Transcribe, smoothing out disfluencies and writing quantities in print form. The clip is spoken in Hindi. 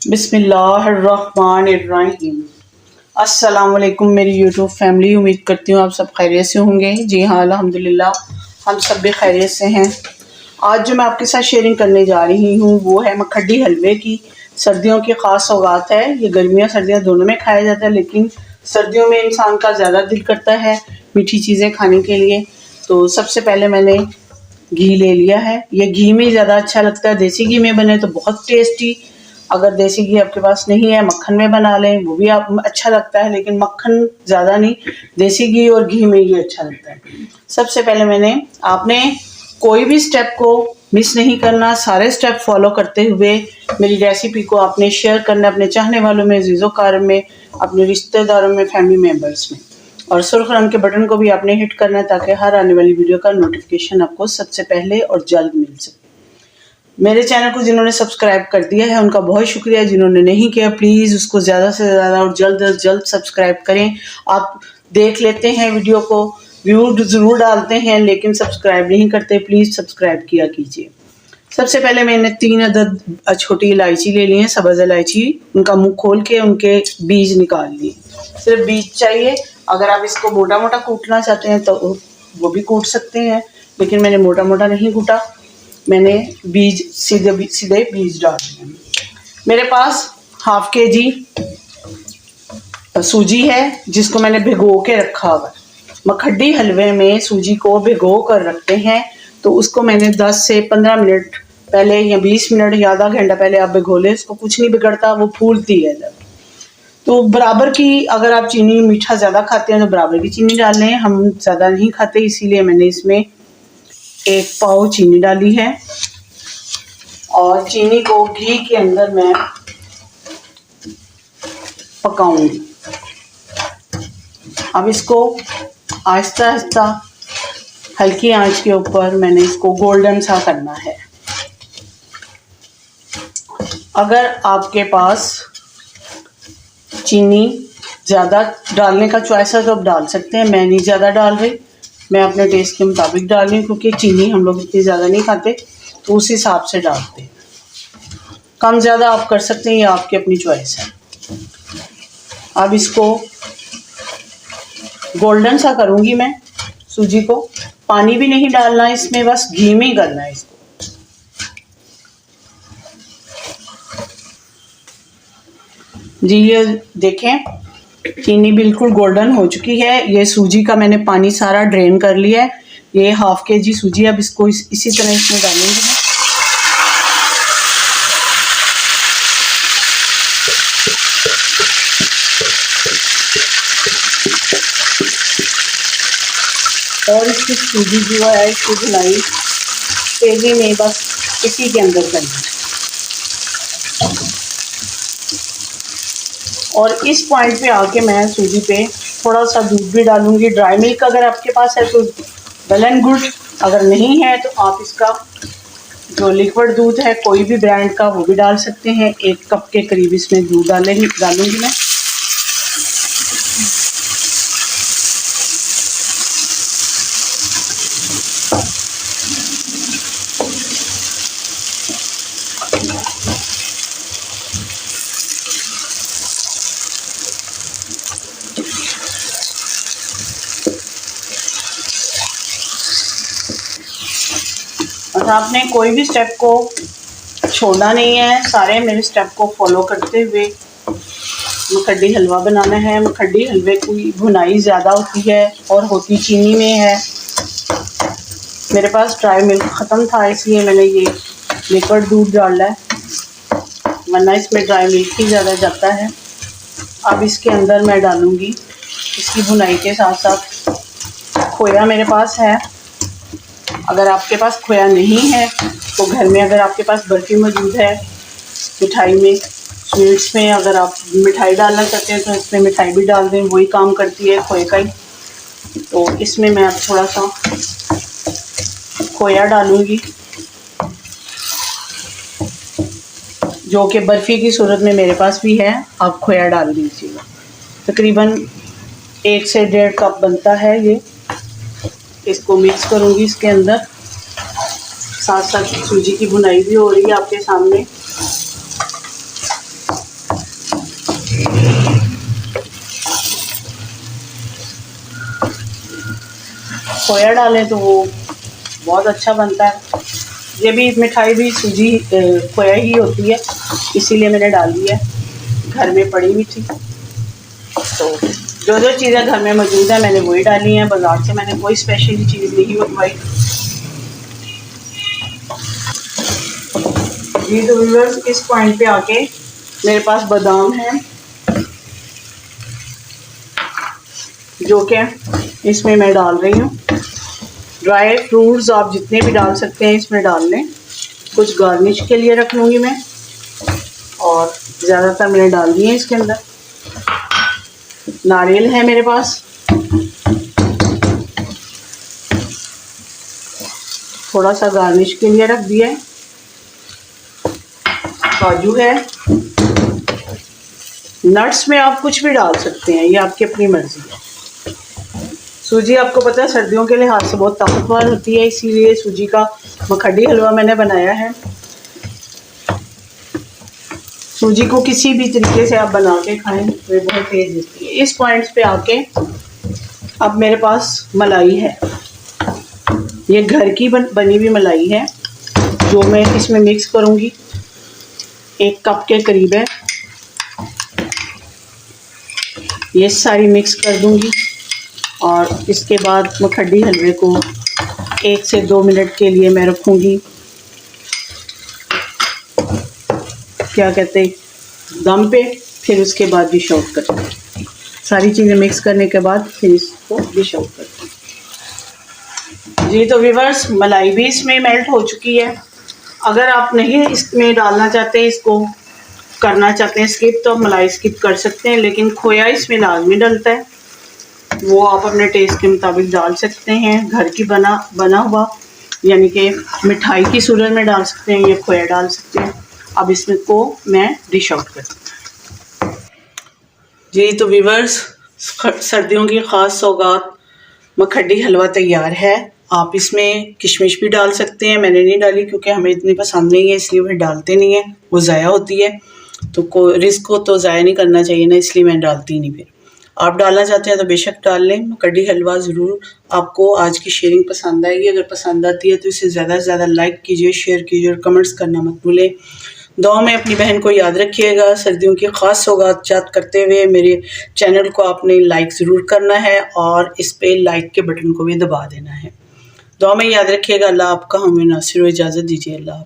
बिस्मिल्लाहिर्रहमानिर्रहीम। अस्सलाम वालेकुम मेरी यूट्यूब फैमिली। उम्मीद करती हूँ आप सब खैरियत से होंगे। जी हाँ, अल्हम्दुलिल्लाह हम सब भी खैरियत से हैं। आज जो मैं आपके साथ शेयरिंग करने जा रही हूँ वो है मखड्डी हलवे की। सर्दियों की ख़ास सौगात है। ये गर्मियाँ सर्दियाँ दोनों में खाया जाता है, लेकिन सर्दियों में इंसान का ज़्यादा दिल करता है मीठी चीज़ें खाने के लिए। तो सबसे पहले मैंने घी ले लिया है। ये घी में ज़्यादा अच्छा लगता है। देसी घी में बने तो बहुत टेस्टी। अगर देसी घी आपके पास नहीं है, मक्खन में बना लें, वो भी आप अच्छा लगता है, लेकिन मक्खन ज़्यादा नहीं, देसी घी और घी में ये अच्छा लगता है। सबसे पहले आपने कोई भी स्टेप को मिस नहीं करना, सारे स्टेप फॉलो करते हुए मेरी रेसिपी को आपने शेयर करना अपने चाहने वालों में, अजीज़ों कार में, अपने रिश्तेदारों में, फैमिली मेम्बर्स में। और सुर्ख रंग के बटन को भी आपने हिट करना है ताकि हर आने वाली वीडियो का नोटिफिकेशन आपको सबसे पहले और जल्द मिल सके। मेरे चैनल को जिन्होंने सब्सक्राइब कर दिया है उनका बहुत शुक्रिया। जिन्होंने नहीं किया प्लीज़ उसको ज़्यादा से ज़्यादा और जल्द से जल्द सब्सक्राइब करें। आप देख लेते हैं वीडियो को, व्यू ज़रूर डालते हैं, लेकिन सब्सक्राइब नहीं करते। प्लीज़ सब्सक्राइब किया कीजिए। सबसे पहले मैंने 3 अदद छोटी इलायची ले ली है, सब्ज़ इलायची। उनका मुंह खोल के उनके बीज निकाल लिए। सिर्फ बीज चाहिए। अगर आप इसको मोटा मोटा कूटना चाहते हैं तो वो भी कूट सकते हैं, लेकिन मैंने मोटा मोटा नहीं कूटा। मैंने बीज सीधे बीज डाल दिए। मेरे पास हाफ केजी सूजी है जिसको मैंने भिगो के रखा हुआ है। मखड्डी हलवे में सूजी को भिगो कर रखते हैं, तो उसको मैंने 10 से 15 मिनट पहले या 20 मिनट या आधा घंटा पहले आप भिगो लें। इसको कुछ नहीं बिगड़ता, वो फूलती है जब। तो बराबर की, अगर आप चीनी मीठा ज़्यादा खाते हैं तो बराबर की चीनी डाल लें। हम ज़्यादा नहीं खाते, इसीलिए मैंने इसमें 1 पाव चीनी डाली है। और चीनी को घी के अंदर मैं पकाऊंगी। अब इसको आहिस्ता आहिस्ता हल्की आंच के ऊपर मैंने इसको गोल्डन सा करना है। अगर आपके पास चीनी ज़्यादा डालने का चॉइस है तो आप डाल सकते हैं। मैं नहीं ज़्यादा डाल रही, मैं अपने टेस्ट के मुताबिक डाल रही हूँ, क्योंकि चीनी हम लोग इतनी ज़्यादा नहीं खाते, तो उस हिसाब से डालते हैं। कम ज़्यादा आप कर सकते हैं, ये आपकी अपनी चॉइस है। अब इसको गोल्डन सा करूँगी मैं सूजी को। पानी भी नहीं डालना इसमें, बस घी में ही करना है इसको। जी ये देखें, चीनी बिल्कुल गोल्डन हो चुकी है। ये सूजी का मैंने पानी सारा ड्रेन कर लिया है। ये हाफ केजी सूजी। अब इसको इसी तरह इसमें डालूंगी मैं। और इसकी सूजी जो है इसकी धुलाई तेजी में बस इसी के अंदर करनी। और इस पॉइंट पे आके मैं सूजी पे थोड़ा सा दूध भी डालूंगी। ड्राई मिल्क अगर आपके पास है तो वेल एंड गुड, अगर नहीं है तो आप इसका जो लिक्विड दूध है कोई भी ब्रांड का वो भी डाल सकते हैं। 1 कप के करीब इसमें दूध डालूंगी मैं। और आपने कोई भी स्टेप को छोड़ना नहीं है, सारे मेरे स्टेप को फॉलो करते हुए मखड्डी हलवा बनाना है। मखड्डी हलवे की भुनाई ज़्यादा होती है और होती चीनी में है। मेरे पास ड्राई मिल्क ख़त्म था, इसलिए मैंने ये लिक्विड दूध डाला है, वरना इसमें ड्राई मिल्क ही ज़्यादा जाता है। अब इसके अंदर मैं डालूँगी इसकी भुनाई के साथ साथ खोया। मेरे पास है। अगर आपके पास खोया नहीं है तो घर में अगर आपके पास बर्फ़ी मौजूद है, मिठाई में, स्वीट्स में अगर आप मिठाई डालना चाहते हैं तो इसमें मिठाई भी डाल दें, वही काम करती है खोए का ही। तो इसमें मैं अब थोड़ा सा खोया डालूँगी, जो कि बर्फ़ी की सूरत में मेरे पास भी है। आप खोया डाल दीजिएगा। तकरीबन 1 से 1.5 कप बनता है ये। इसको मिक्स करूँगी इसके अंदर, साथ साथ सूजी की भुनाई भी हो रही है आपके सामने। खोया डालें तो वो बहुत अच्छा बनता है। ये भी मिठाई भी सूजी खोया ही होती है, इसीलिए मैंने डाल दी है, घर में पड़ी हुई थी। तो जो जो चीज़ें घर में मौजूद है मैंने वही डाली हैं, बाज़ार से मैंने कोई स्पेशल चीज़ नहीं मंगवाई। जी तो व्यूअर्स, इस पॉइंट पे आके मेरे पास बादाम है जो कि इसमें मैं डाल रही हूँ। ड्राई फ्रूट्स आप जितने भी डाल सकते हैं इसमें डाल लें, कुछ गार्निश के लिए रख लूँगी मैं, और ज़्यादातर मैंने डाल दिए इसके अंदर। नारियल है मेरे पास, थोड़ा सा गार्निश के लिए रख दिया है। काजू है, नट्स में आप कुछ भी डाल सकते हैं, ये आपकी अपनी मर्जी है। सूजी आपको पता है सर्दियों के लिहाज से बहुत ताकतवर होती है, इसीलिए सूजी का मखड्डी हलवा मैंने बनाया है। सूजी को किसी भी तरीके से आप बना के खाएं तो ये बहुत तेज होती है। इस पॉइंट्स पे आके अब मेरे पास मलाई है, ये घर की बनी हुई मलाई है जो मैं इसमें मिक्स करूँगी। 1 कप के करीब है, ये सारी मिक्स कर दूँगी और इसके बाद मखड्डी हलवे को 1 से 2 मिनट के लिए मैं रखूँगी, क्या कहते हैं, दम पे। फिर उसके बाद डिश आउट करते हैं। सारी चीज़ें मिक्स करने के बाद फिर इसको डिश आउट करते हैं। जी तो व्यूअर्स, मलाई भी इसमें मेल्ट हो चुकी है। अगर आप नहीं इसमें डालना चाहते, इसको करना चाहते हैं स्किप, तो आप मलाई स्किप कर सकते हैं, लेकिन खोया इसमें लाजमी डलता है, वो आप अपने टेस्ट के मुताबिक डाल सकते हैं। घर की बना हुआ यानी कि मिठाई की सूरत में डाल सकते हैं, ये खोया डाल सकते हैं। अब इसमें को मैं डिश आउट करती हूँ। जी तो व्यूअर्स, सर्दियों की ख़ास सौगात मखड्डी हलवा तैयार है। आप इसमें किशमिश भी डाल सकते हैं, मैंने नहीं डाली क्योंकि हमें इतनी पसंद नहीं है, इसलिए वह डालते नहीं है, वो ज़ाया होती है। तो रिस्क को तो ज़ाया नहीं करना चाहिए ना, इसलिए मैं डालती नहीं। फिर आप डालना चाहते हैं तो बेशक डाल लें। मखड्डी हलवा ज़रूर आपको आज की शेयरिंग पसंद आएगी। अगर पसंद आती है तो इसे ज़्यादा से ज़्यादा लाइक कीजिए, शेयर कीजिए और कमेंट्स करना मत भूलें। दुआ में अपनी बहन को याद रखिएगा। सर्दियों की ख़ास सौगात याद करते हुए मेरे चैनल को आपने लाइक ज़रूर करना है और इस पे लाइक के बटन को भी दबा देना है। दुआ में याद रखिएगा। अल्लाह आपका हमें नासिर व इजाज़त दीजिए। अल्लाह।